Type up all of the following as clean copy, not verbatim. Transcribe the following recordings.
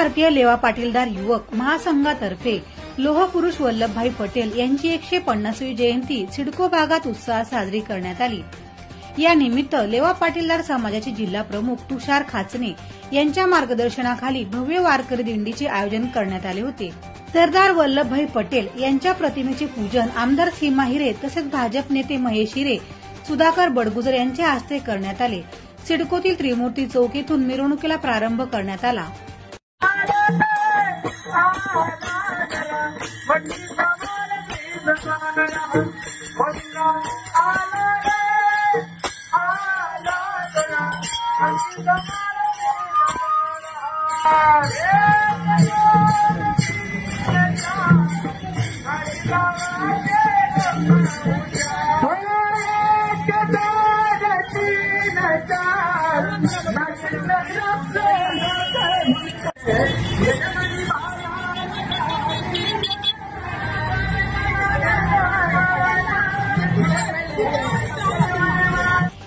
भारतीय लेवा पाटीलदार युवक महासंघातर्फे लोहपुरुष वल्लभभाई पटेल यांची 150वी जयंती सिडको भागात उत्साहात साजरी करण्यात आली। या निमित्त लेवा पाटीलदार समाजाचे जिल्हा प्रमुख तुषार खाचने यांच्या मार्गदर्शनाखाली भव्य वारकरी दिंडीचे आयोजन करण्यात आले होते। सरदार वल्लभभाई पटेल यांच्या प्रतिमेचे पूजन आमदार सीमा हिरे तसेच भाजप नेते महेश हिरे, सुधाकर बडगुजर यांच्या हस्ते करण्यात आले। सिडकोतील त्रिमूर्ती चौक येथून मिरवणुकीला प्रारंभ करण्यात आला।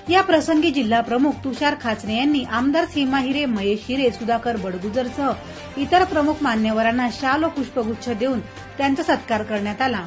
या प्रसंगी जिल्हा प्रमुख तुषार खाचने यांनी आमदार सीमा हिरे, महेश हिरे, सुधाकर बडगुजरसह इतर प्रमुख मान्यवरांना शाल व पुष्पगुच्छ देऊन त्यांचा सत्कार करण्यात आला।